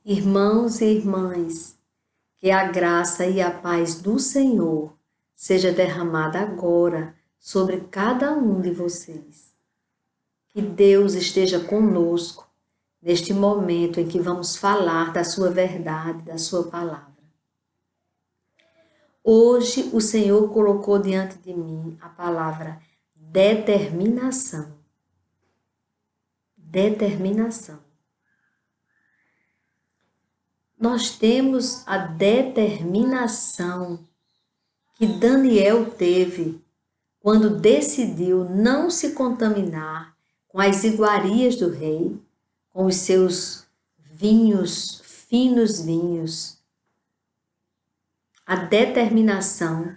Irmãos e irmãs, que a graça e a paz do Senhor seja derramada agora sobre cada um de vocês. Que Deus esteja conosco neste momento em que vamos falar da sua verdade, da sua palavra. Hoje o Senhor colocou diante de mim a palavra determinação. Determinação. Nós temos a determinação que Daniel teve quando decidiu não se contaminar com as iguarias do rei, com os seus vinhos, finos vinhos. A determinação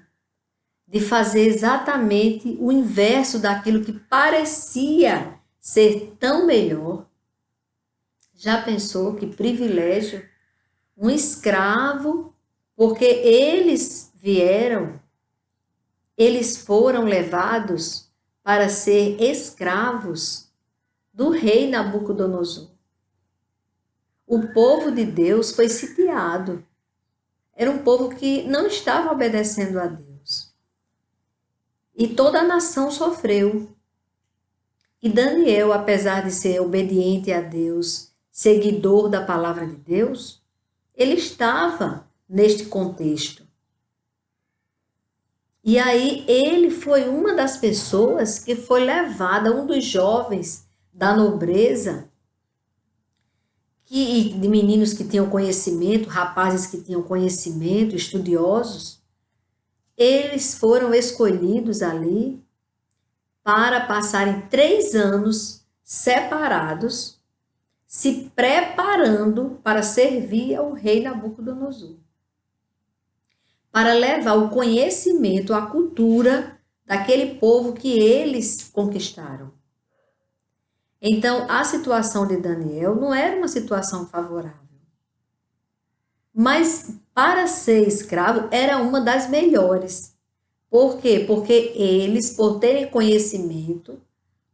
de fazer exatamente o inverso daquilo que parecia ser tão melhor. Já pensou que privilégio? Um escravo, porque eles foram levados para ser escravos do rei Nabucodonosor. O povo de Deus foi sitiado. Era um povo que não estava obedecendo a Deus. E toda a nação sofreu. E Daniel, apesar de ser obediente a Deus, seguidor da palavra de Deus, ele estava neste contexto. E aí ele foi uma das pessoas que foi levada, um dos jovens da nobreza, de meninos que tinham conhecimento, rapazes que tinham conhecimento, estudiosos, eles foram escolhidos ali para passarem 3 anos separados, se preparando para servir ao rei Nabucodonosor, para levar o conhecimento, a cultura daquele povo que eles conquistaram. Então, a situação de Daniel não era uma situação favorável. Mas, para ser escravo, era uma das melhores. Por quê? Porque eles, por terem conhecimento,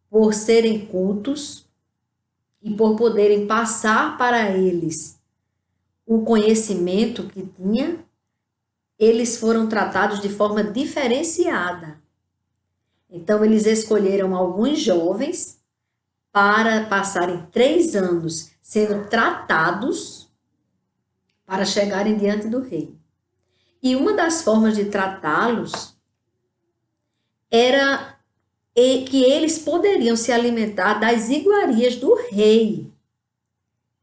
por serem cultos e por poderem passar para eles o conhecimento que tinha, eles foram tratados de forma diferenciada. Então, eles escolheram alguns jovens para passarem 3 anos sendo tratados para chegarem diante do rei. E uma das formas de tratá-los era que eles poderiam se alimentar das iguarias do rei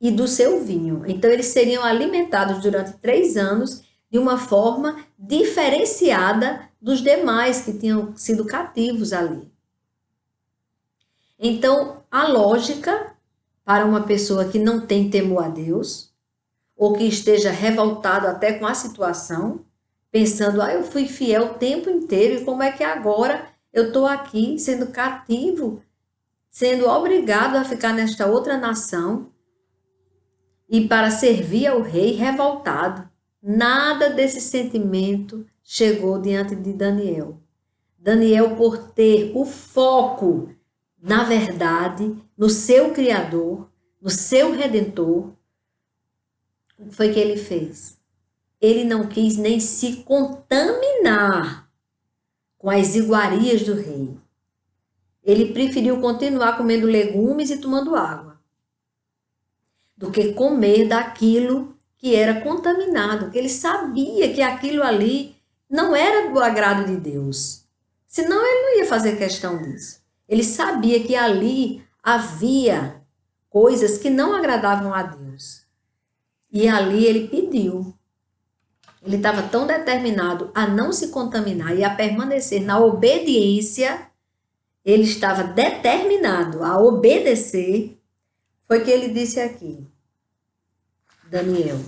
e do seu vinho. Então, eles seriam alimentados durante 3 anos de uma forma diferenciada dos demais que tinham sido cativos ali. Então, a lógica para uma pessoa que não tem temor a Deus, ou que esteja revoltado até com a situação, pensando, eu fui fiel o tempo inteiro e como é que agora eu estou aqui sendo cativo, sendo obrigado a ficar nesta outra nação e para servir ao rei revoltado. Nada desse sentimento chegou diante de Daniel. Daniel, por ter o foco na verdade, no seu Criador, no seu Redentor, o que foi que ele fez? Ele não quis nem se contaminar com as iguarias do rei. Ele preferiu continuar comendo legumes e tomando água, do que comer daquilo que era contaminado, que ele sabia que aquilo ali não era do agrado de Deus. Senão ele não ia fazer questão disso. Ele sabia que ali havia coisas que não agradavam a Deus. E ali ele pediu. Ele estava tão determinado a não se contaminar e a permanecer na obediência. Ele estava determinado a obedecer. Foi que ele disse aqui, Daniel.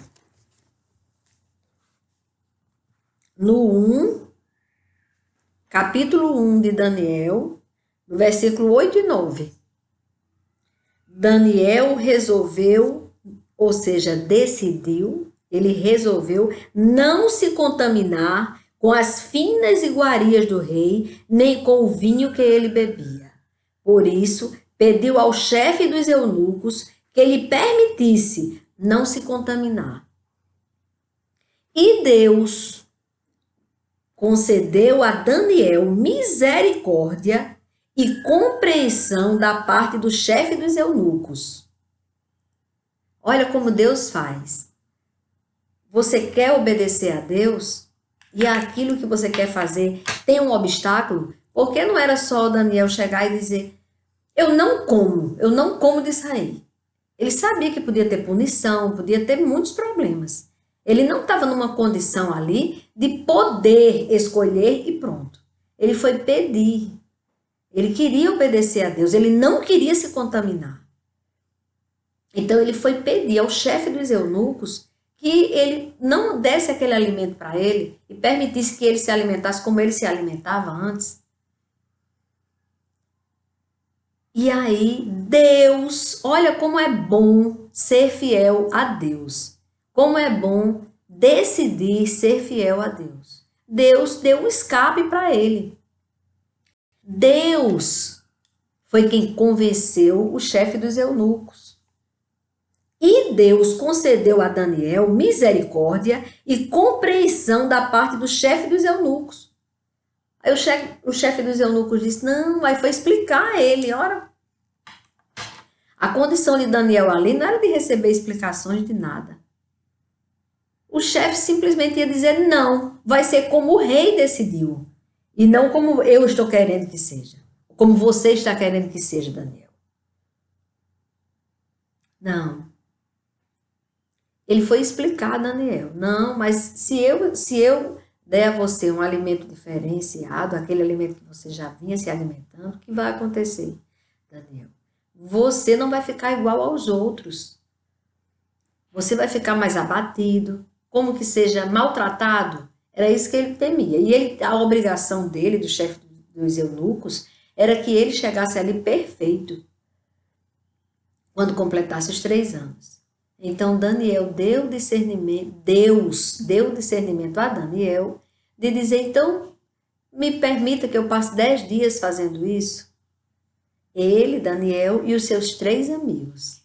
No capítulo 1 de Daniel, no versículo 8 e 9. Daniel resolveu, ou seja, decidiu, ele resolveu não se contaminar com as finas iguarias do rei, nem com o vinho que ele bebia. Por isso, pediu ao chefe dos eunucos que lhe permitisse não se contaminar. E Deus concedeu a Daniel misericórdia e compreensão da parte do chefe dos eunucos. Olha como Deus faz. Você quer obedecer a Deus e aquilo que você quer fazer tem um obstáculo? Porque não era só o Daniel chegar e dizer, eu não como disso aí. Ele sabia que podia ter punição, podia ter muitos problemas. Ele não estava numa condição ali de poder escolher e pronto. Ele foi pedir. Ele queria obedecer a Deus, ele não queria se contaminar. Então ele foi pedir ao chefe dos eunucos que ele não desse aquele alimento para ele e permitisse que ele se alimentasse como ele se alimentava antes. E aí Deus, olha como é bom ser fiel a Deus. Como é bom decidir ser fiel a Deus. Deus deu um escape para ele. Deus foi quem convenceu o chefe dos eunucos. E Deus concedeu a Daniel misericórdia e compreensão da parte do chefe dos eunucos. Aí o chefe dos eunucos disse, não, aí foi explicar a ele, ora. A condição de Daniel ali não era de receber explicações de nada. O chefe simplesmente ia dizer, não, vai ser como o rei decidiu. E não como eu estou querendo que seja. Como você está querendo que seja, Daniel. Não. Ele foi explicar a Daniel. Não, mas se eu der a você um alimento diferenciado, aquele alimento que você já vinha se alimentando, o que vai acontecer, Daniel? Você não vai ficar igual aos outros. Você vai ficar mais abatido, como que seja maltratado. Era isso que ele temia. E a obrigação dele, do chefe dos eunucos, era que ele chegasse ali perfeito quando completasse os 3 anos. Então Daniel deu discernimento, Deus deu discernimento a Daniel de dizer, então me permita que eu passe 10 dias fazendo isso. Ele, Daniel e os seus 3 amigos.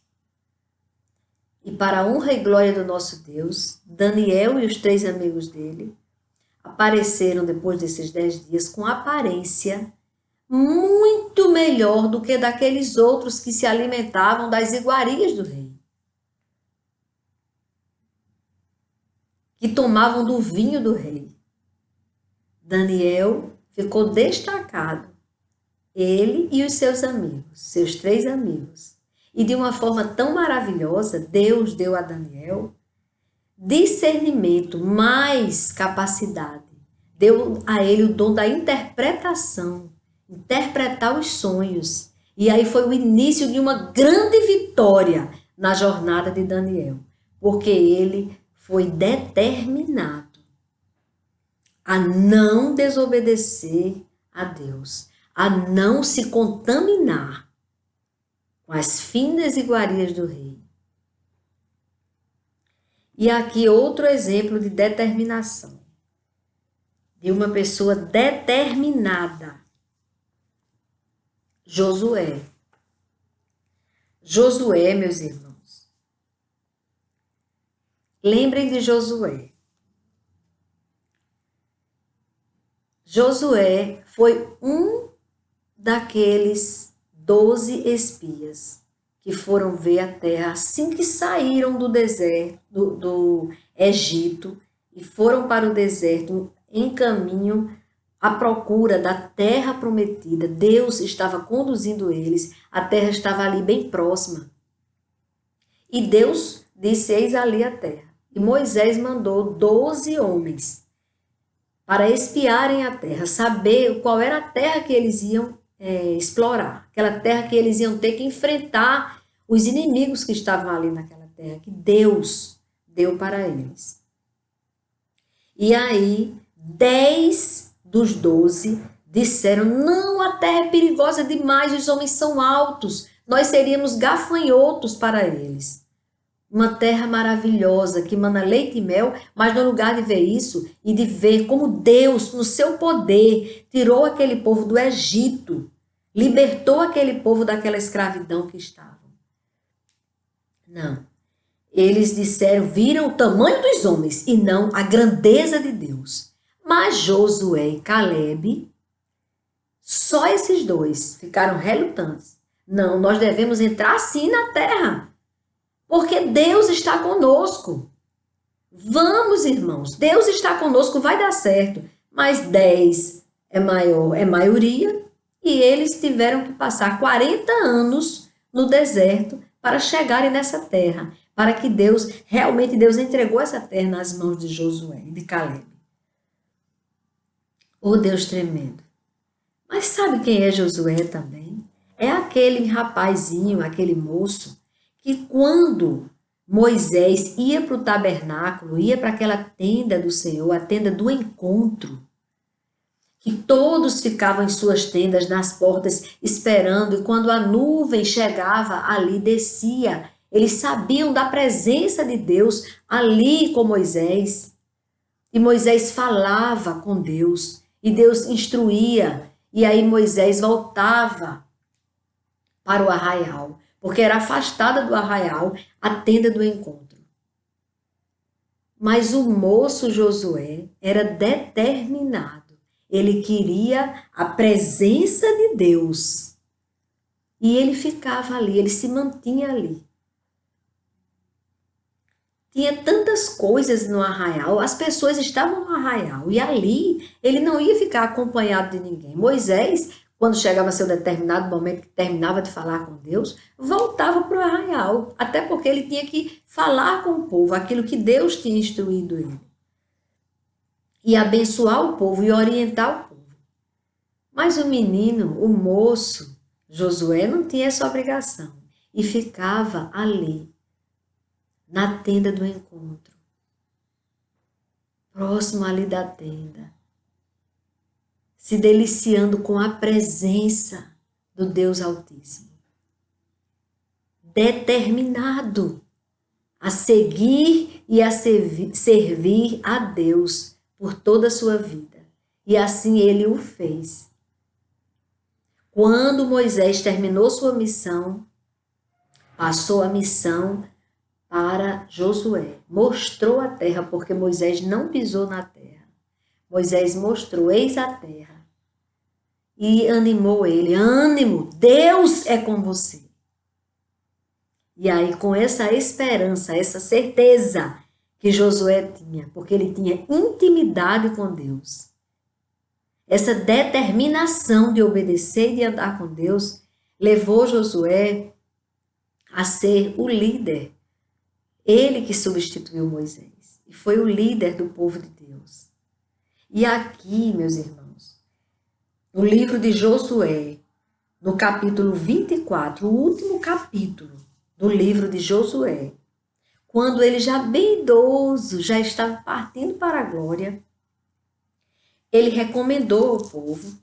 E para a honra e glória do nosso Deus, Daniel e os 3 amigos dele apareceram depois desses 10 dias com aparência muito melhor do que daqueles outros que se alimentavam das iguarias do rei. Que tomavam do vinho do rei. Daniel ficou destacado. Ele e os seus amigos, seus 3 amigos. E de uma forma tão maravilhosa, Deus deu a Daniel discernimento, mais capacidade. Deu a ele o dom da interpretação, interpretar os sonhos. E aí foi o início de uma grande vitória na jornada de Daniel, porque ele foi determinado a não desobedecer a Deus, a não se contaminar com as finas iguarias do rei. E aqui outro exemplo de determinação, de uma pessoa determinada. Josué. Josué, meus irmãos. Lembrem de Josué. Josué foi um daqueles 12 espias que foram ver a terra assim que saíram do deserto, do Egito, e foram para o deserto em caminho à procura da terra prometida. Deus estava conduzindo eles, a terra estava ali bem próxima. E Deus disse, eis ali a terra. E Moisés mandou 12 homens para espiarem a terra, saber qual era a terra que eles iam explorar, aquela terra que eles iam ter que enfrentar os inimigos que estavam ali naquela terra, que Deus deu para eles. E aí, 10 dos 12 disseram, não, a terra é perigosa demais, os homens são altos, nós seríamos gafanhotos para eles. Uma terra maravilhosa, que mana leite e mel, mas no lugar de ver isso e de ver como Deus, no seu poder, tirou aquele povo do Egito, libertou aquele povo daquela escravidão que estavam. Não. Eles disseram, viram o tamanho dos homens e não a grandeza de Deus. Mas Josué e Calebe, só esses dois, ficaram relutantes. Não, nós devemos entrar sim na terra, porque Deus está conosco. Vamos, irmãos, Deus está conosco, vai dar certo. Mas 10 é maioria, e eles tiveram que passar 40 anos no deserto para chegarem nessa terra, para que realmente Deus entregou essa terra nas mãos de Josué e de Calebe. Oh, Deus tremendo. Mas sabe quem é Josué também? É aquele rapazinho, aquele moço, que quando Moisés ia para o tabernáculo, ia para aquela tenda do Senhor, a tenda do encontro, que todos ficavam em suas tendas, nas portas, esperando, e quando a nuvem chegava ali, descia, eles sabiam da presença de Deus ali com Moisés, e Moisés falava com Deus, e Deus instruía, e aí Moisés voltava para o arraial, porque era afastada do arraial a tenda do encontro. Mas o moço Josué era determinado. Ele queria a presença de Deus. E ele ficava ali, ele se mantinha ali. Tinha tantas coisas no arraial, as pessoas estavam no arraial, e ali ele não ia ficar acompanhado de ninguém. Moisés, quando chegava a seu determinado momento que terminava de falar com Deus, voltava para o arraial, até porque ele tinha que falar com o povo, aquilo que Deus tinha instruído ele. E abençoar o povo e orientar o povo. Mas o menino, o moço, Josué, não tinha essa obrigação e ficava ali, na tenda do encontro, próximo ali da tenda, se deliciando com a presença do Deus Altíssimo, determinado a seguir e a servir a Deus por toda a sua vida. E assim ele o fez. Quando Moisés terminou sua missão, passou a missão para Josué. Mostrou a terra, porque Moisés não pisou na terra. Moisés mostrou, eis a terra. E animou ele, ânimo, Deus é com você. E aí, com essa esperança, essa certeza que Josué tinha, porque ele tinha intimidade com Deus, essa determinação de obedecer e de andar com Deus, levou Josué a ser o líder. Ele que substituiu Moisés e foi o líder do povo de Deus. E aqui, meus irmãos, no livro de Josué, no capítulo 24, o último capítulo do livro de Josué, quando ele já bem idoso, já estava partindo para a glória, ele recomendou ao povo,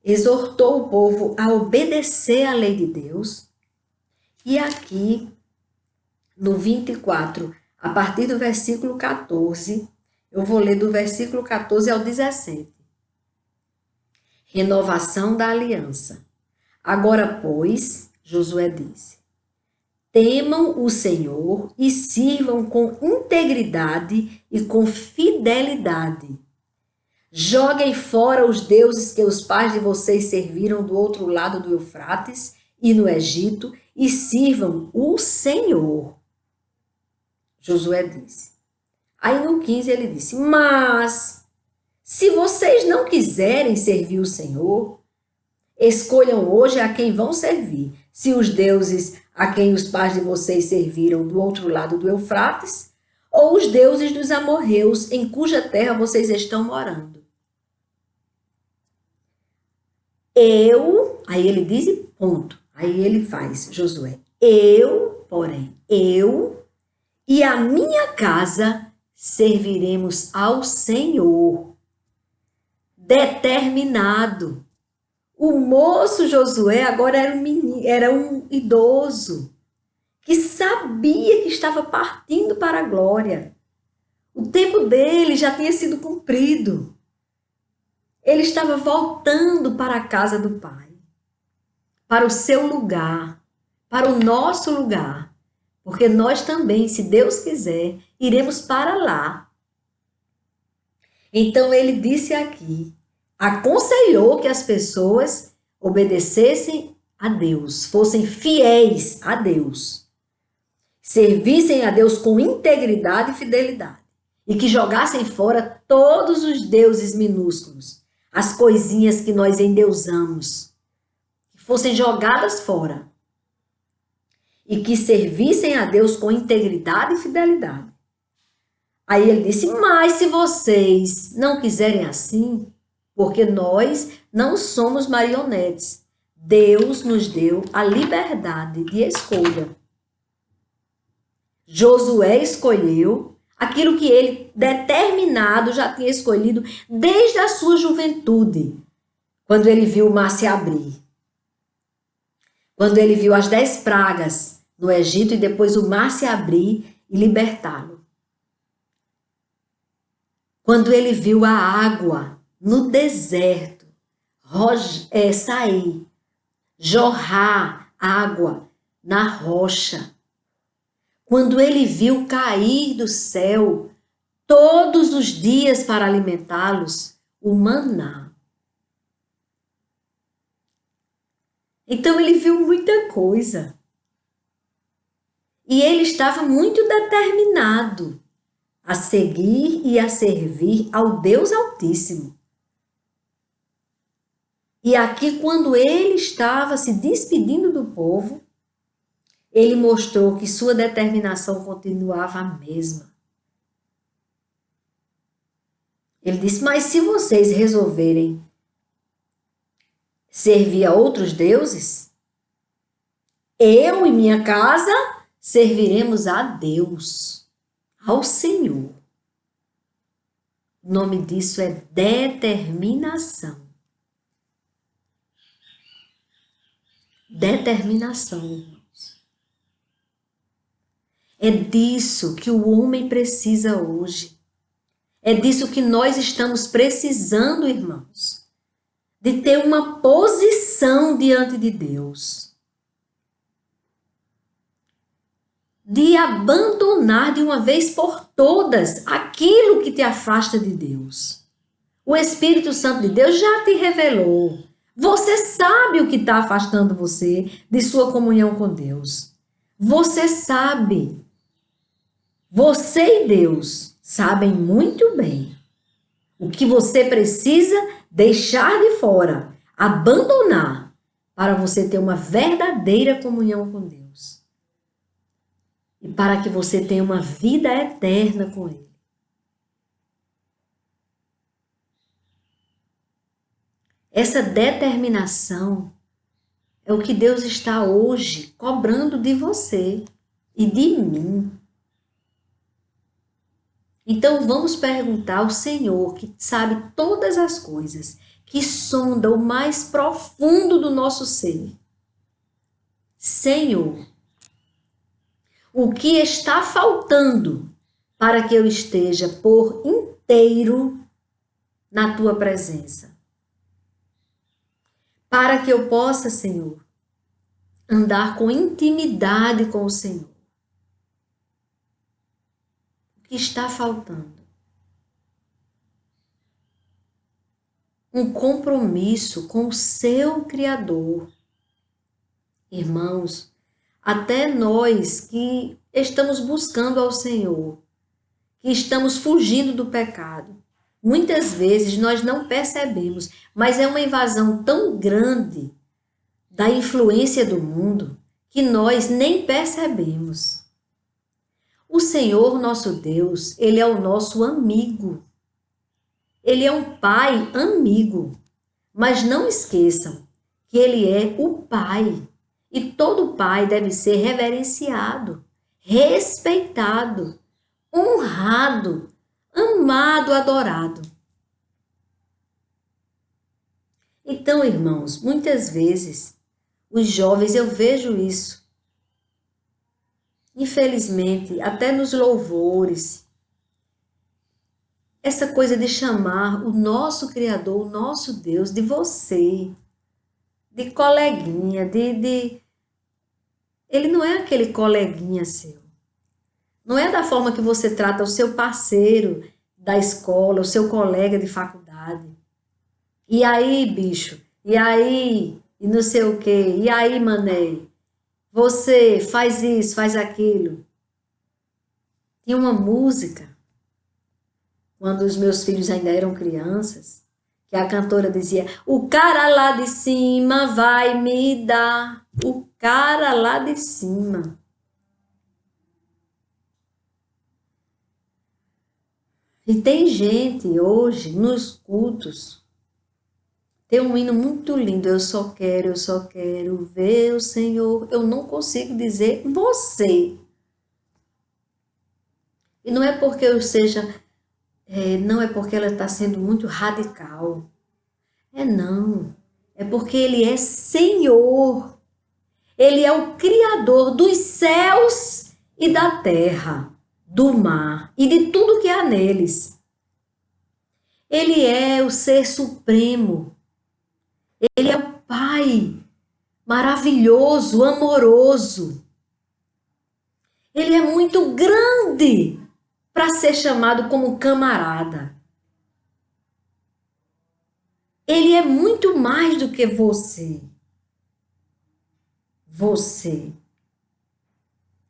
exortou o povo a obedecer à lei de Deus. E aqui, no 24, a partir do versículo 14, eu vou ler do versículo 14 ao 17. Renovação da aliança. Agora, pois, Josué disse, temam o Senhor e sirvam com integridade e com fidelidade. Joguem fora os deuses que os pais de vocês serviram do outro lado do Eufrates e no Egito e sirvam o Senhor. Josué disse. Aí no 15 ele disse, mas se vocês não quiserem servir o Senhor, escolham hoje a quem vão servir. Se os deuses a quem os pais de vocês serviram do outro lado do Eufrates, ou os deuses dos amorreus em cuja terra vocês estão morando. Aí ele diz e ponto. Aí ele faz, Josué, porém, e a minha casa serviremos ao Senhor. Determinado. O moço Josué agora era um idoso que sabia que estava partindo para a glória. O tempo dele já tinha sido cumprido. Ele estava voltando para a casa do Pai, para o seu lugar, para o nosso lugar, porque nós também, se Deus quiser, iremos para lá. Então ele disse aqui, aconselhou que as pessoas obedecessem a Deus, fossem fiéis a Deus, servissem a Deus com integridade e fidelidade, e que jogassem fora todos os deuses minúsculos, as coisinhas que nós endeusamos, que fossem jogadas fora, e que servissem a Deus com integridade e fidelidade. Aí ele disse, mas se vocês não quiserem assim, porque nós não somos marionetes, Deus nos deu a liberdade de escolha. Josué escolheu aquilo que ele, determinado, já tinha escolhido desde a sua juventude, quando ele viu o mar se abrir. Quando ele viu as 10 pragas no Egito e depois o mar se abrir e libertá-lo. Quando ele viu a água no deserto sair, jorrar água na rocha. Quando ele viu cair do céu todos os dias para alimentá-los, o maná. Então ele viu muita coisa. E ele estava muito determinado a seguir e a servir ao Deus Altíssimo. E aqui, quando ele estava se despedindo do povo, ele mostrou que sua determinação continuava a mesma. Ele disse, mas se vocês resolverem servir a outros deuses, eu e minha casa serviremos a Deus, ao Senhor. O nome disso é determinação. Determinação, irmãos. É disso que o homem precisa hoje. É disso que nós estamos precisando, irmãos. De ter uma posição diante de Deus. De abandonar de uma vez por todas aquilo que te afasta de Deus. O Espírito Santo de Deus já te revelou. Você sabe o que está afastando você de sua comunhão com Deus. Você sabe. Você e Deus sabem muito bem o que você precisa deixar de fora, abandonar, para você ter uma verdadeira comunhão com Deus. E para que você tenha uma vida eterna com Ele. Essa determinação é o que Deus está hoje cobrando de você e de mim. Então vamos perguntar ao Senhor, que sabe todas as coisas, que sonda o mais profundo do nosso ser. Senhor, o que está faltando para que eu esteja por inteiro na tua presença? Para que eu possa, Senhor, andar com intimidade com o Senhor. O que está faltando? Um compromisso com o seu Criador. Irmãos, até nós que estamos buscando ao Senhor, que estamos fugindo do pecado, muitas vezes nós não percebemos, mas é uma invasão tão grande da influência do mundo que nós nem percebemos. O Senhor, nosso Deus, Ele é o nosso amigo. Ele é um pai amigo. Mas não esqueçam que Ele é o Pai. E todo pai deve ser reverenciado, respeitado, honrado, amado, adorado. Então, irmãos, muitas vezes, os jovens, eu vejo isso. Infelizmente, até nos louvores, essa coisa de chamar o nosso Criador, o nosso Deus, de você, de coleguinha, Ele não é aquele coleguinha seu. Não é da forma que você trata o seu parceiro da escola, o seu colega de faculdade. E aí, bicho? E aí? E não sei o quê? E aí, mané? Você faz isso, faz aquilo. Tinha uma música, quando os meus filhos ainda eram crianças, que a cantora dizia: o cara lá de cima vai me dar. O cara lá de cima. E tem gente hoje nos cultos. Tem um hino muito lindo. Eu só quero ver o Senhor. Eu não consigo dizer você. E não é porque eu seja, não é porque ela está sendo muito radical. Não. É porque Ele é Senhor. Ele é o Criador dos céus e da terra, do mar e de tudo que há neles. Ele é o Ser Supremo. Ele é o Pai maravilhoso, amoroso. Ele é muito grande para ser chamado como camarada. Ele é muito mais do que você. Você.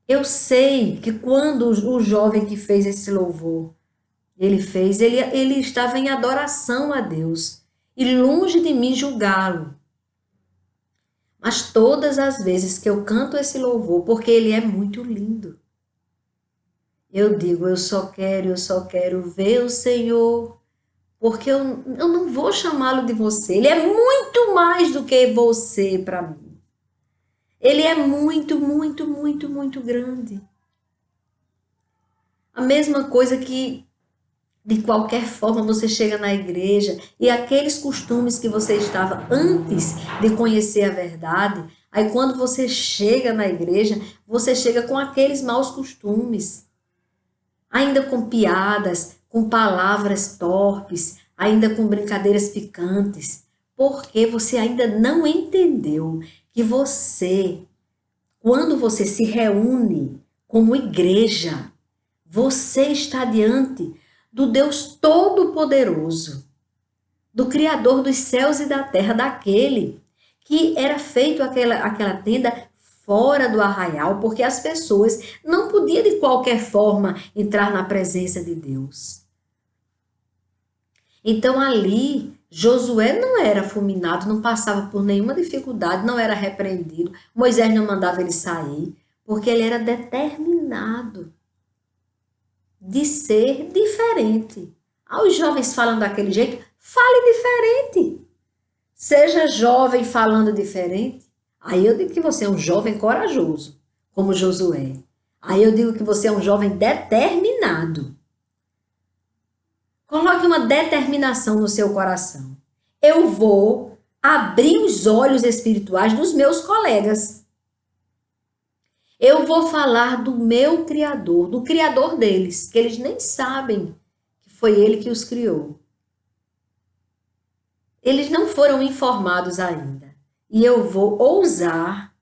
Eu sei que quando o jovem que fez esse louvor, ele estava em adoração a Deus e longe de mim julgá-lo. Mas todas as vezes que eu canto esse louvor, porque ele é muito lindo, eu digo, eu só quero ver o Senhor, porque eu não vou chamá-lo de você. Ele é muito mais do que você para mim. Ele é muito, muito, muito, muito grande. A mesma coisa que, de qualquer forma, você chega na igreja e aqueles costumes que você estava antes de conhecer a verdade, aí quando você chega na igreja, você chega com aqueles maus costumes, ainda com piadas, com palavras torpes, ainda com brincadeiras picantes, porque você ainda não entendeu que você, quando você se reúne como igreja, você está diante do Deus Todo-Poderoso, do Criador dos céus e da terra, daquele que era feito aquela tenda fora do arraial, porque as pessoas não podiam de qualquer forma entrar na presença de Deus. Então ali, Josué não era fulminado, não passava por nenhuma dificuldade, não era repreendido, Moisés não mandava ele sair, porque ele era determinado de ser diferente. Os jovens falam daquele jeito, fale diferente. Seja jovem falando diferente. Aí eu digo que você é um jovem corajoso, como Josué. Aí eu digo que você é um jovem determinado. Coloque uma determinação no seu coração. Eu vou abrir os olhos espirituais dos meus colegas. Eu vou falar do meu Criador, do Criador deles, que eles nem sabem que foi Ele que os criou. Eles não foram informados ainda. E eu vou ousar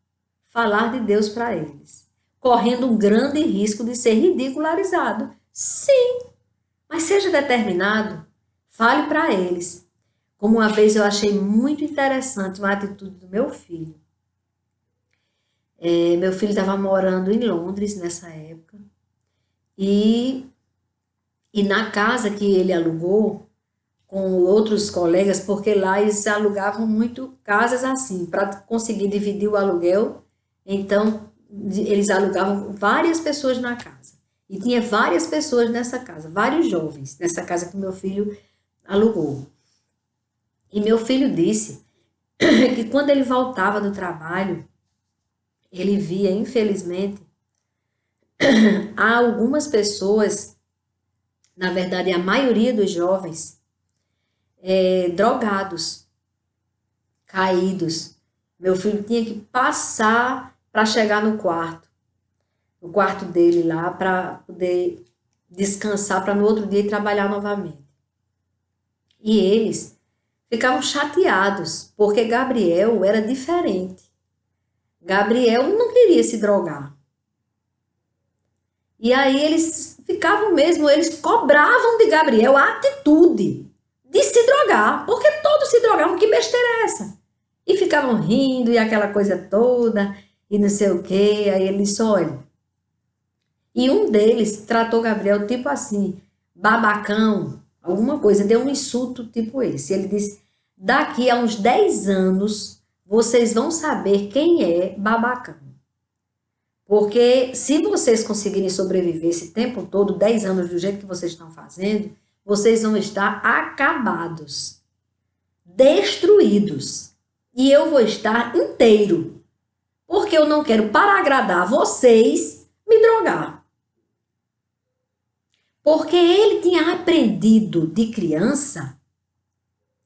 falar de Deus para eles, correndo um grande risco de ser ridicularizado. Sim, mas seja determinado, fale para eles. Como uma vez eu achei muito interessante uma atitude do meu filho. Meu filho estava morando em Londres nessa época. E na casa que ele alugou, com outros colegas, porque lá eles alugavam muito casas assim, para conseguir dividir o aluguel. Então, eles alugavam várias pessoas na casa. E tinha várias pessoas nessa casa, vários jovens nessa casa que meu filho alugou. E meu filho disse que quando ele voltava do trabalho, ele via, infelizmente, há algumas pessoas, na verdade, a maioria dos jovens, drogados, caídos. Meu filho tinha que passar para chegar no quarto dele lá, para poder descansar, para no outro dia ir trabalhar novamente. E eles ficavam chateados, porque Gabriel era diferente. Gabriel não queria se drogar. E aí eles ficavam mesmo, eles cobravam de Gabriel a atitude de se drogar, porque todos se drogavam, que besteira é essa? E ficavam rindo e aquela coisa toda, e não sei o quê. Aí ele disse, olha, e um deles tratou Gabriel tipo assim, babacão, alguma coisa, deu um insulto tipo esse. Ele disse, daqui a uns 10 anos, vocês vão saber quem é babacão. Porque se vocês conseguirem sobreviver esse tempo todo, 10 anos do jeito que vocês estão fazendo, vocês vão estar acabados, destruídos. E eu vou estar inteiro. Porque eu não quero, para agradar vocês, me drogar. Porque ele tinha aprendido de criança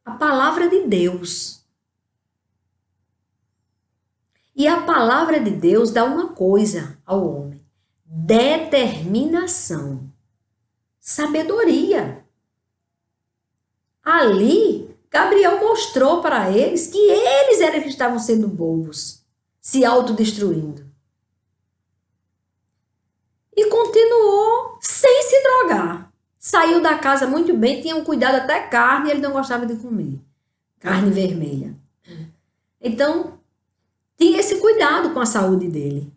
a palavra de Deus. E a palavra de Deus dá uma coisa ao homem: determinação, sabedoria. Ali, Gabriel mostrou para eles que eles eram que estavam sendo bobos, se autodestruindo. E continuou sem se drogar. Saiu da casa muito bem, tinham cuidado até carne, ele não gostava de comer. Carne vermelha. Então, tinha esse cuidado com a saúde dele.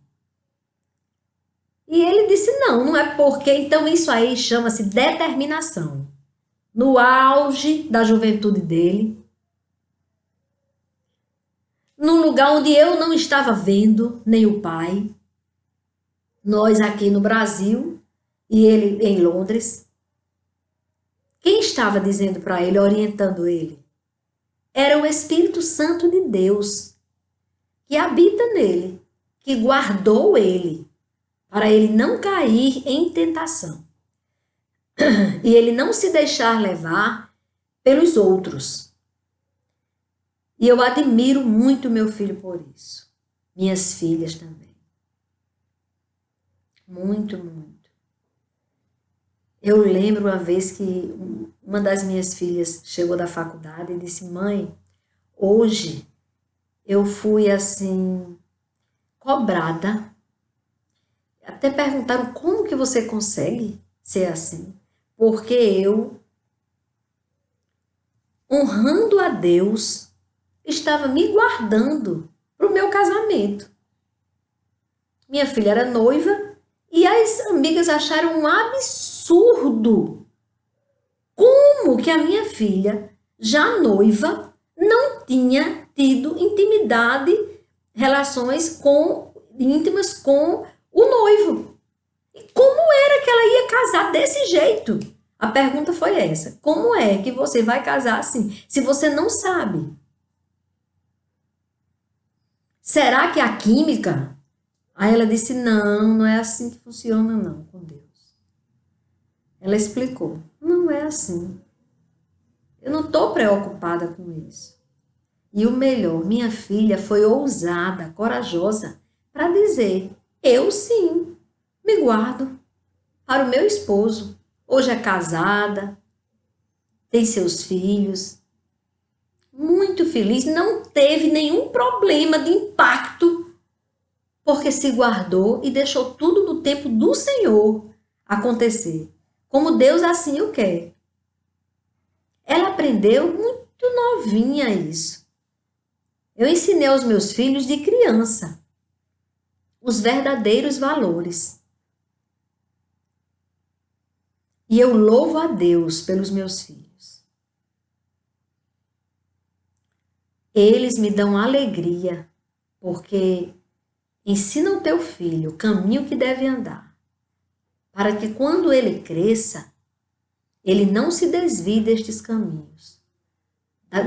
E ele disse, não é porque, então isso aí chama-se determinação. No auge da juventude dele, num lugar onde eu não estava vendo, nem o pai, nós aqui no Brasil e ele em Londres, quem estava dizendo para ele, orientando ele? Era o Espírito Santo de Deus, que habita nele, que guardou ele, para ele não cair em tentação. E ele não se deixar levar pelos outros. E eu admiro muito meu filho por isso. Minhas filhas também. Muito, muito. Eu lembro uma vez que uma das minhas filhas chegou da faculdade e disse, mãe, hoje eu fui assim, cobrada. Até perguntaram como que você consegue ser assim. Porque eu, honrando a Deus, estava me guardando para o meu casamento. Minha filha era noiva e as amigas acharam um absurdo. Como que a minha filha, já noiva, não tinha tido intimidade, relações íntimas com o noivo? E como era que ela ia casar desse jeito? A pergunta foi essa. Como é que você vai casar assim, se você não sabe? Será que a química? Aí ela disse, não é assim que funciona não, com Deus. Ela explicou, não é assim. Eu não estou preocupada com isso. E o melhor, minha filha foi ousada, corajosa, para dizer, eu sim, me guardo para o meu esposo. Hoje é casada, tem seus filhos, muito feliz, não teve nenhum problema de impacto, porque se guardou e deixou tudo no tempo do Senhor acontecer, como Deus assim o quer. Ela aprendeu muito novinha isso. Eu ensinei aos meus filhos de criança os verdadeiros valores. E eu louvo a Deus pelos meus filhos. Eles me dão alegria, porque ensina o teu filho o caminho que deve andar, para que quando ele cresça, ele não se desvie destes caminhos,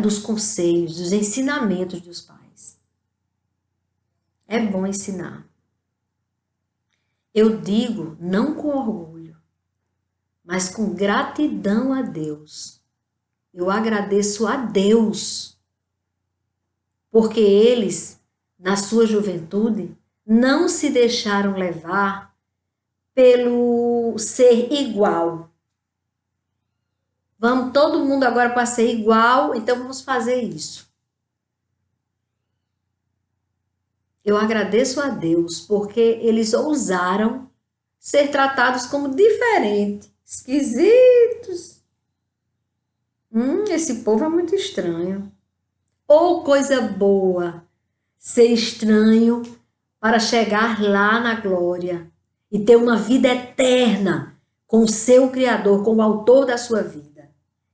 dos conselhos, dos ensinamentos dos pais. É bom ensinar. Eu digo não com orgulho, mas com gratidão a Deus. Eu agradeço a Deus, porque eles, na sua juventude, não se deixaram levar pelo ser igual. Vamos todo mundo agora para ser igual, então vamos fazer isso. Eu agradeço a Deus porque eles ousaram ser tratados como diferentes, esquisitos. Esse povo é muito estranho. Ou coisa boa, ser estranho para chegar lá na glória e ter uma vida eterna com o seu Criador, com o autor da sua vida.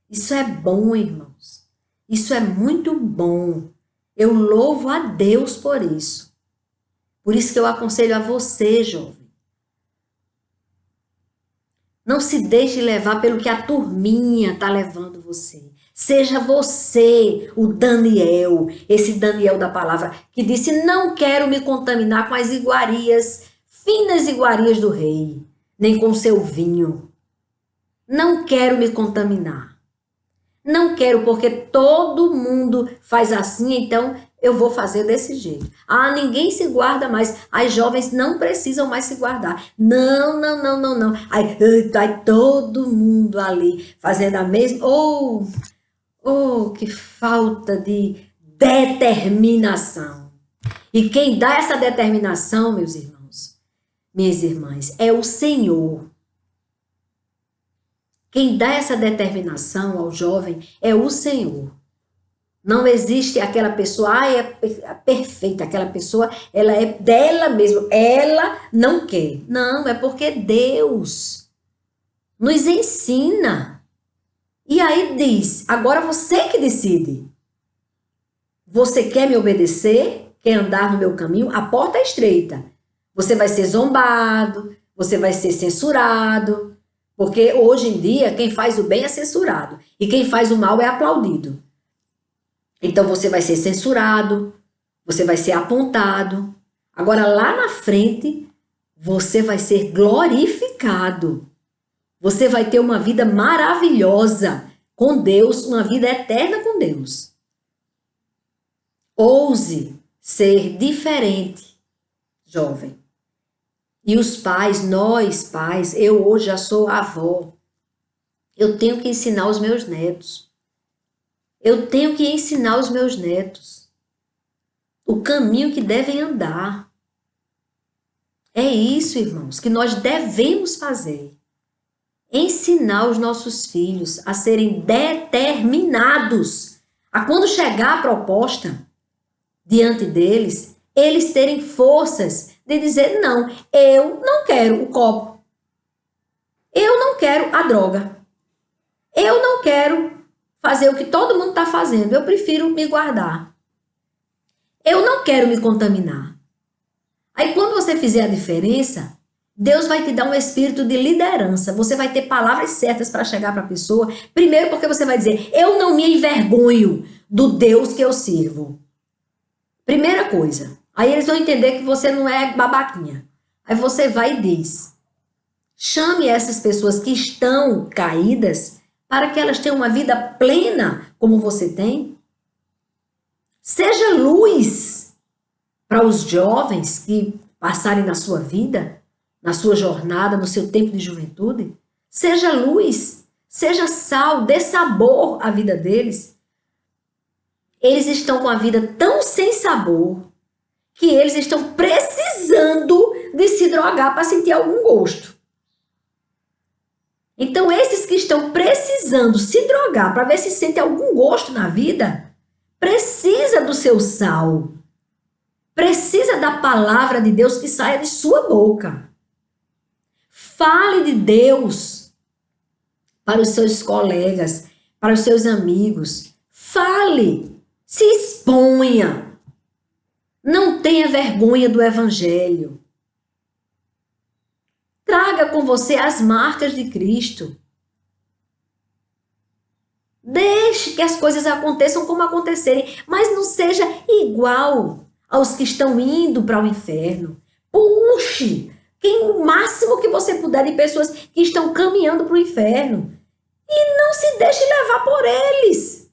Isso é bom, irmãos. Isso é muito bom. Eu louvo a Deus por isso. Por isso que eu aconselho a você, jovem. Não se deixe levar pelo que a turminha está levando você. Seja você o Daniel, esse Daniel da palavra, que disse, não quero me contaminar com as iguarias, finas iguarias do rei, nem com seu vinho. Não quero me contaminar. Não quero porque todo mundo faz assim, então eu vou fazer desse jeito. Ah, ninguém se guarda mais. As jovens não precisam mais se guardar. Não, não, não, não, não. Aí todo mundo ali fazendo a mesma. Oh, que falta de determinação. E quem dá essa determinação, meus irmãos, minhas irmãs, é o Senhor. Quem dá essa determinação ao jovem é o Senhor. Não existe aquela pessoa, é perfeita, aquela pessoa, ela é dela mesma, ela não quer. Não, é porque Deus nos ensina. E aí diz, agora você que decide. Você quer me obedecer? Quer andar no meu caminho? A porta é estreita. Você vai ser zombado, você vai ser censurado. Porque hoje em dia, quem faz o bem é censurado. E quem faz o mal é aplaudido. Então você vai ser censurado, você vai ser apontado. Agora lá na frente, você vai ser glorificado. Você vai ter uma vida maravilhosa com Deus, uma vida eterna com Deus. Ouse ser diferente, jovem. E os pais, nós pais, eu hoje já sou avó. Eu tenho que ensinar os meus netos. Eu tenho que ensinar os meus netos o caminho que devem andar. É isso, irmãos, que nós devemos fazer. Ensinar os nossos filhos a serem determinados. A quando chegar a proposta diante deles, eles terem forças de dizer, não, eu não quero o copo. Eu não quero a droga. Eu não quero fazer o que todo mundo está fazendo. Eu prefiro me guardar. Eu não quero me contaminar. Aí quando você fizer a diferença, Deus vai te dar um espírito de liderança. Você vai ter palavras certas para chegar para a pessoa. Primeiro porque você vai dizer, eu não me envergonho do Deus que eu sirvo. Primeira coisa. Aí eles vão entender que você não é babaquinha. Aí você vai e diz, chame essas pessoas que estão caídas para que elas tenham uma vida plena como você tem. Seja luz para os jovens que passarem na sua vida, na sua jornada, no seu tempo de juventude. Seja luz, seja sal, dê sabor à vida deles. Eles estão com a vida tão sem sabor que eles estão precisando de se drogar para sentir algum gosto. Então, esses que estão precisando se drogar para ver se sentem algum gosto na vida, precisa do seu sal. Precisa da palavra de Deus que saia de sua boca. Fale de Deus para os seus colegas, para os seus amigos. Fale, se exponha. Não tenha vergonha do evangelho. Traga com você as marcas de Cristo. Deixe que as coisas aconteçam como acontecerem, mas não seja igual aos que estão indo para o inferno. Puxe o máximo que você puder de pessoas que estão caminhando para o inferno. E não se deixe levar por eles.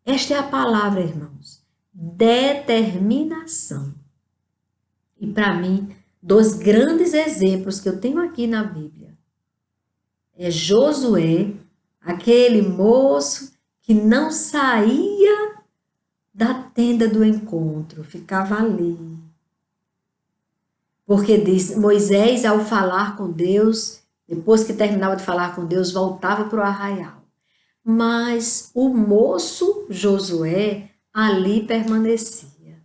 Esta é a palavra, irmãos. Determinação. E para mim, dos grandes exemplos que eu tenho aqui na Bíblia, é Josué, aquele moço que não saía da tenda do encontro, ficava ali. Porque diz, Moisés, ao falar com Deus, depois que terminava de falar com Deus, voltava para o arraial. Mas o moço Josué ali permanecia.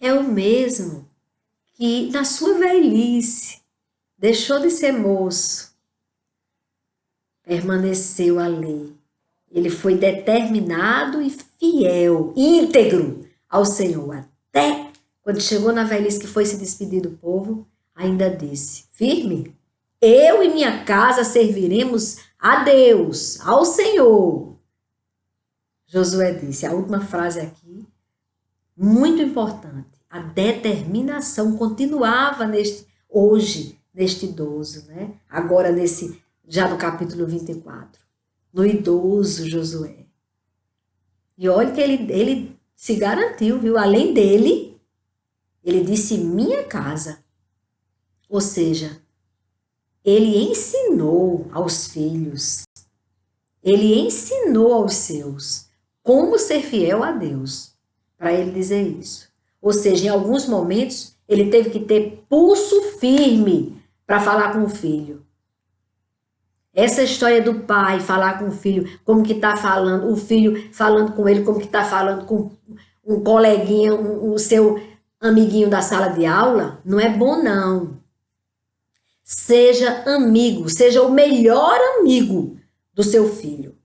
É o mesmo que na sua velhice deixou de ser moço, permaneceu ali. Ele foi determinado e fiel, íntegro ao Senhor. Até quando chegou na velhice que foi se despedir do povo, ainda disse, firme, eu e minha casa serviremos a Deus, ao Senhor. Josué disse, a última frase aqui, muito importante, a determinação continuava hoje, neste idoso, né? Agora já no capítulo 24, no idoso Josué. E olha que ele se garantiu, viu? Além dele, ele disse minha casa. Ou seja, ele ensinou aos filhos, ele ensinou aos seus como ser fiel a Deus, para ele dizer isso. Ou seja, em alguns momentos, ele teve que ter pulso firme para falar com o filho. Essa história do pai falar com o filho, como que está falando, o filho falando com ele, como que está falando com um coleguinha, o seu amiguinho da sala de aula, não é bom não. Seja amigo, seja o melhor amigo do seu filho.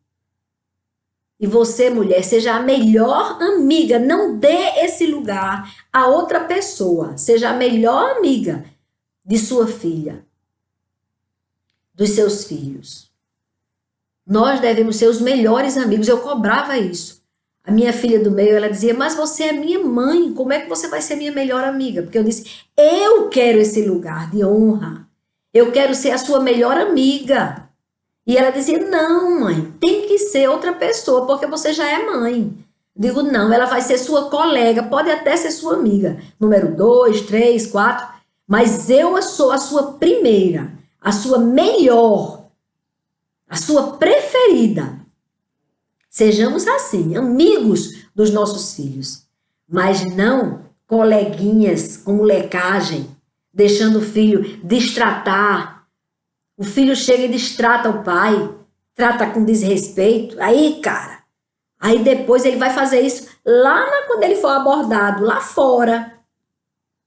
E você, mulher, seja a melhor amiga, não dê esse lugar a outra pessoa, seja a melhor amiga de sua filha, dos seus filhos. Nós devemos ser os melhores amigos. Eu cobrava isso. A minha filha do meio, ela dizia, mas você é minha mãe, como é que você vai ser minha melhor amiga? Porque eu disse, eu quero esse lugar de honra. Eu quero ser a sua melhor amiga. E ela dizia, não, mãe, tem que ser outra pessoa, porque você já é mãe. Digo, não, ela vai ser sua colega, pode até ser sua amiga. Número 2, 3, 4, mas eu sou a sua primeira, a sua melhor, a sua preferida. Sejamos assim, amigos dos nossos filhos, mas não coleguinhas com molecagem, deixando o filho destratar. O filho chega e destrata o pai, trata com desrespeito. Aí, cara, aí depois ele vai fazer isso quando ele for abordado, lá fora,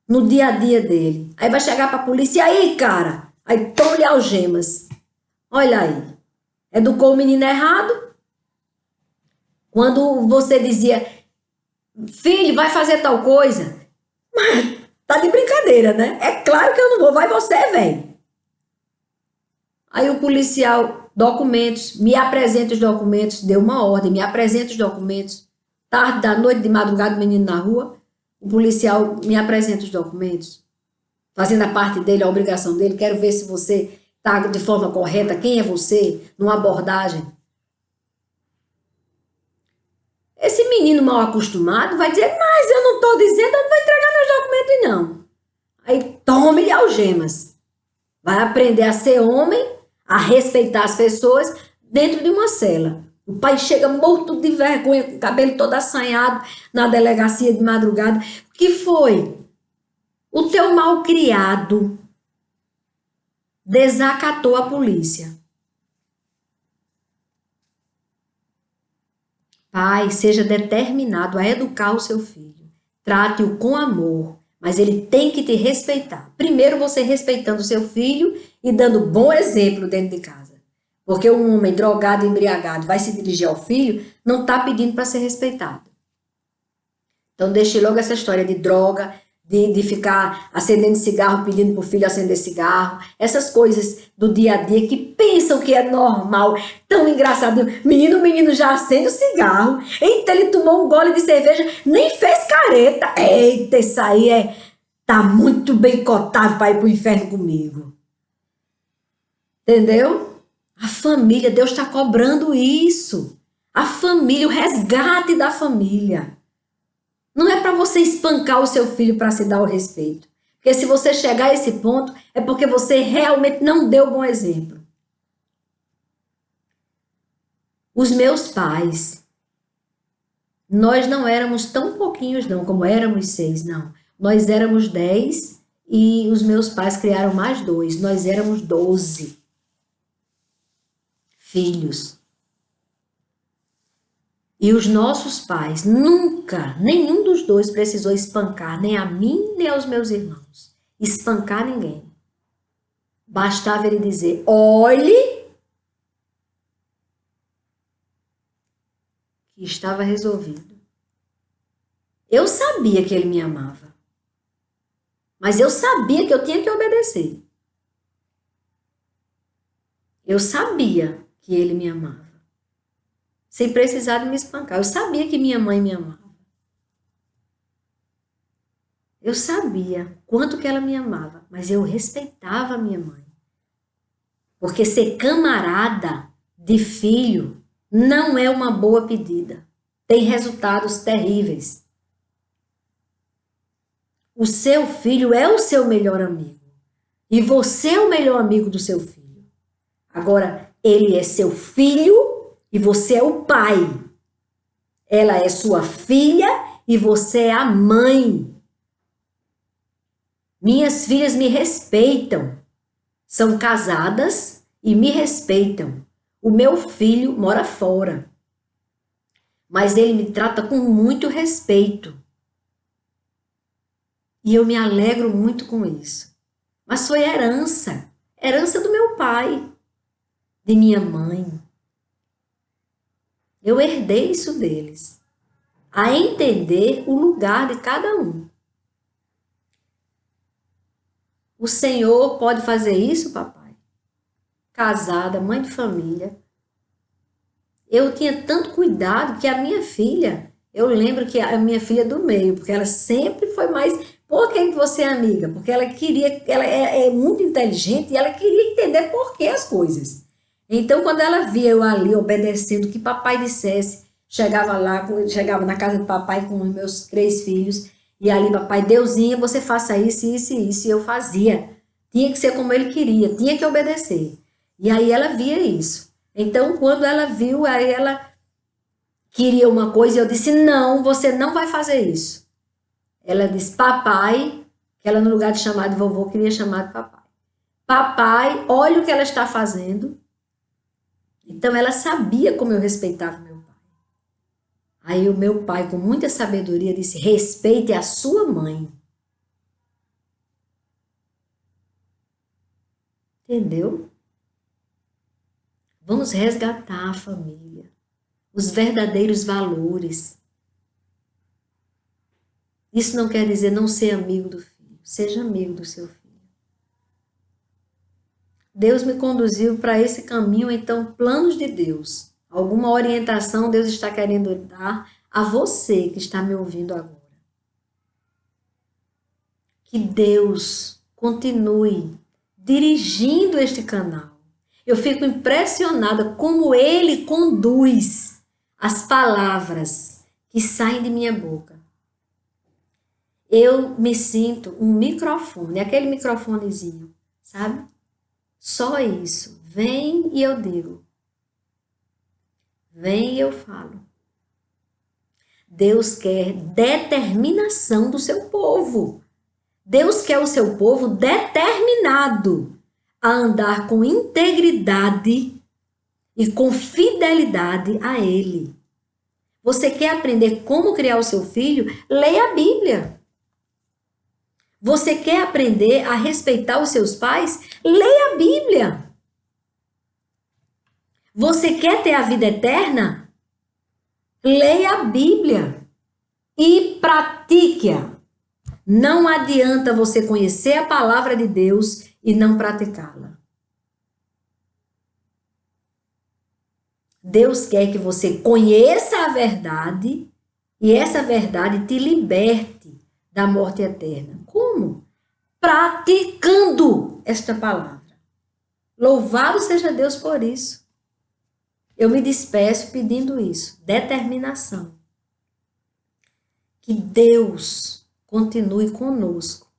no dia a dia dele. Aí vai chegar para a polícia, e aí, cara? Aí toma-lhe algemas. Olha aí, educou o menino errado. Quando você dizia, filho, vai fazer tal coisa, mas tá de brincadeira, né? É claro que eu não vou, vai você, velho. Aí o policial, documentos, me apresenta os documentos, deu uma ordem, me apresenta os documentos. Tarde da noite, de madrugada, o menino na rua, o policial me apresenta os documentos. Fazendo a parte dele, a obrigação dele, quero ver se você está de forma correta, quem é você, numa abordagem. Esse menino mal acostumado vai dizer, mas eu não estou dizendo, eu não vou entregar meus documentos, não. Aí tome-lhe algemas. Vai aprender a ser homem, a respeitar as pessoas dentro de uma cela. O pai chega morto de vergonha, com o cabelo todo assanhado na delegacia de madrugada. O que foi? O teu malcriado desacatou a polícia. Pai, seja determinado a educar o seu filho. Trate-o com amor, mas ele tem que te respeitar. Primeiro você respeitando o seu filho e dando bom exemplo dentro de casa. Porque um homem drogado, embriagado, vai se dirigir ao filho, não está pedindo para ser respeitado. Então deixe logo essa história de droga, de ficar acendendo cigarro, pedindo para o filho acender cigarro. Essas coisas do dia a dia que pensam que é normal, tão engraçado. Menino já acende o cigarro. Eita, ele tomou um gole de cerveja, nem fez careta. Eita, isso aí tá muito bem cotado para ir para o inferno comigo. Entendeu? A família, Deus está cobrando isso. A família, o resgate da família. Não é para você espancar o seu filho para se dar o respeito. Porque se você chegar a esse ponto, é porque você realmente não deu bom exemplo. Os meus pais, nós não éramos tão pouquinhos não, como éramos 6, não. Nós éramos 10 e os meus pais criaram mais 2. Nós éramos 12 filhos. E os nossos pais nunca, nenhum dos dois precisou espancar, nem a mim, nem aos meus irmãos. Espancar ninguém. Bastava ele dizer, olhe, que estava resolvido. Eu sabia que ele me amava. Mas eu sabia que eu tinha que obedecer. Eu sabia que ele me amava. Sem precisar de me espancar. Eu sabia que minha mãe me amava. Eu sabia quanto que ela me amava, mas eu respeitava a minha mãe. Porque ser camarada de filho não é uma boa pedida. Tem resultados terríveis. O seu filho é o seu melhor amigo. E você é o melhor amigo do seu filho. Agora, ele é seu filho e você é o pai. Ela é sua filha e você é a mãe. Minhas filhas me respeitam. São casadas e me respeitam. O meu filho mora fora. Mas ele me trata com muito respeito. E eu me alegro muito com isso. Mas foi herança. Herança do meu pai. De minha mãe. Eu herdei isso deles. A entender o lugar de cada um. O Senhor pode fazer isso, papai? Casada, mãe de família. Eu tinha tanto cuidado que a minha filha, eu lembro que a minha filha do meio, porque ela sempre foi mais... Por que você é amiga? Porque ela queria, ela é muito inteligente e ela queria entender por que as coisas. Então, quando ela via eu ali obedecendo o que papai dissesse, chegava na casa do papai com os meus 3 filhos, e ali, papai, Deusinha, você faça isso, isso e isso, e eu fazia. Tinha que ser como ele queria, tinha que obedecer. E aí ela via isso. Então, quando ela viu, aí ela queria uma coisa, e eu disse, não, você não vai fazer isso. Ela disse, papai, que ela no lugar de chamar de vovô, queria chamar de papai. Papai, olha o que ela está fazendo. Então, ela sabia como eu respeitava meu pai. Aí o meu pai, com muita sabedoria, disse, respeite a sua mãe. Entendeu? Vamos resgatar a família. Os verdadeiros valores. Isso não quer dizer não ser amigo do filho. Seja amigo do seu filho. Deus me conduziu para esse caminho, então, planos de Deus. Alguma orientação Deus está querendo dar a você que está me ouvindo agora. Que Deus continue dirigindo este canal. Eu fico impressionada como Ele conduz as palavras que saem de minha boca. Eu me sinto um microfone, aquele microfonezinho, sabe? Só isso. Vem e eu digo. Vem e eu falo. Deus quer determinação do seu povo. Deus quer o seu povo determinado a andar com integridade e com fidelidade a Ele. Você quer aprender como criar o seu filho? Leia a Bíblia. Você quer aprender a respeitar os seus pais? Leia a Bíblia. Você quer ter a vida eterna? Leia a Bíblia e pratique-a. Não adianta você conhecer a palavra de Deus e não praticá-la. Deus quer que você conheça a verdade e essa verdade te liberte da morte eterna. Como? Praticando esta palavra. Louvado seja Deus por isso. Eu me despeço pedindo isso, determinação. Que Deus continue conosco.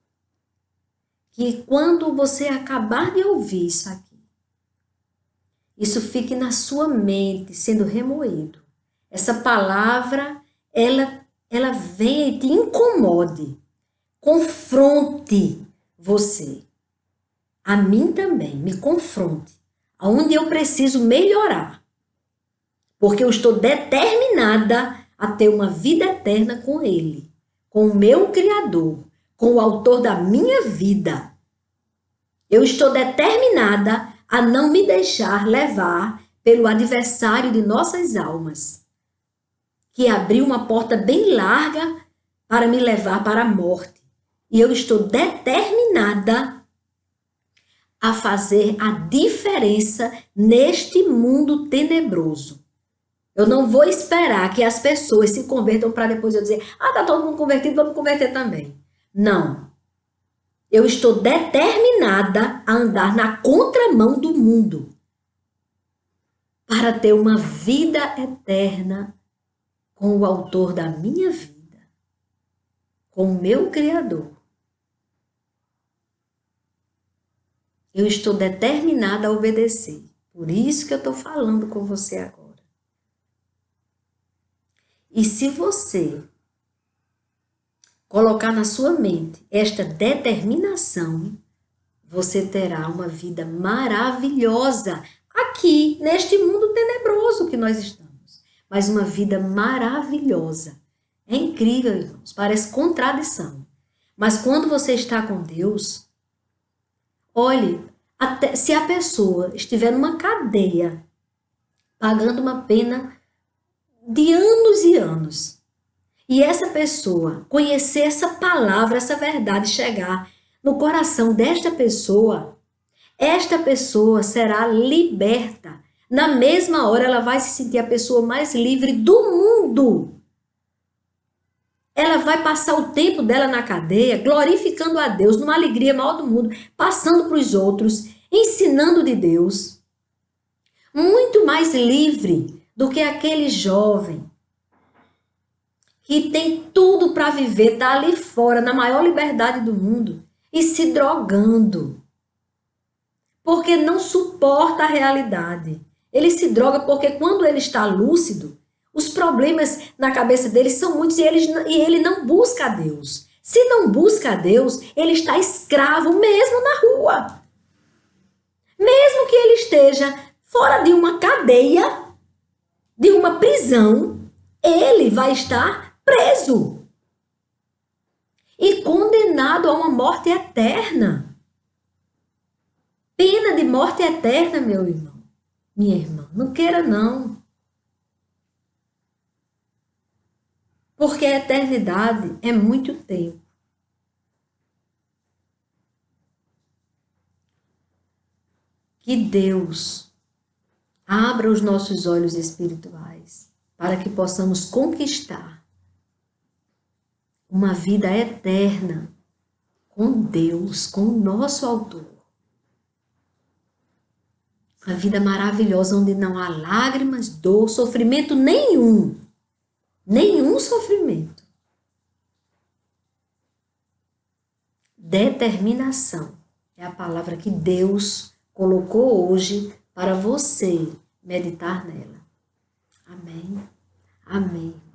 Que quando você acabar de ouvir isso aqui, isso fique na sua mente, sendo remoído. Essa palavra, ela venha e te incomode, confronte você. A mim também, me confronte. Aonde eu preciso melhorar. Porque eu estou determinada a ter uma vida eterna com Ele, com o meu Criador, com o autor da minha vida. Eu estou determinada a não me deixar levar pelo adversário de nossas almas, que abriu uma porta bem larga para me levar para a morte. E eu estou determinada a fazer a diferença neste mundo tenebroso. Eu não vou esperar que as pessoas se convertam para depois eu dizer, tá todo mundo convertido, vamos converter também. Não. Eu estou determinada a andar na contramão do mundo para ter uma vida eterna com o autor da minha vida, com o meu Criador. Eu estou determinada a obedecer. Por isso que eu estou falando com você agora. E se você colocar na sua mente esta determinação, você terá uma vida maravilhosa aqui, neste mundo tenebroso que nós estamos. Mas uma vida maravilhosa. É incrível, irmãos, parece contradição. Mas quando você está com Deus, olhe, até se a pessoa estiver numa cadeia, pagando uma pena de anos e anos, e essa pessoa conhecer essa palavra, essa verdade, chegar no coração desta pessoa, esta pessoa será liberta. Na mesma hora, ela vai se sentir a pessoa mais livre do mundo. Ela vai passar o tempo dela na cadeia, glorificando a Deus, numa alegria maior do mundo, passando para os outros, ensinando de Deus. Muito mais livre do que aquele jovem que tem tudo para viver, está ali fora, na maior liberdade do mundo, e se drogando. Porque não suporta a realidade. Ele se droga porque quando ele está lúcido, os problemas na cabeça dele são muitos e ele não busca a Deus. Se não busca a Deus, ele está escravo mesmo na rua. Mesmo que ele esteja fora de uma cadeia, de uma prisão, ele vai estar preso e condenado a uma morte eterna. Pena de morte eterna, meu irmão, minha irmã. Não queira, não. Porque a eternidade é muito tempo. Que Deus abra os nossos olhos espirituais para que possamos conquistar uma vida eterna com Deus, com o nosso autor. Uma vida maravilhosa onde não há lágrimas, dor, sofrimento nenhum. Nenhum sofrimento. Determinação é a palavra que Deus colocou hoje para você meditar nela. Amém. Amém.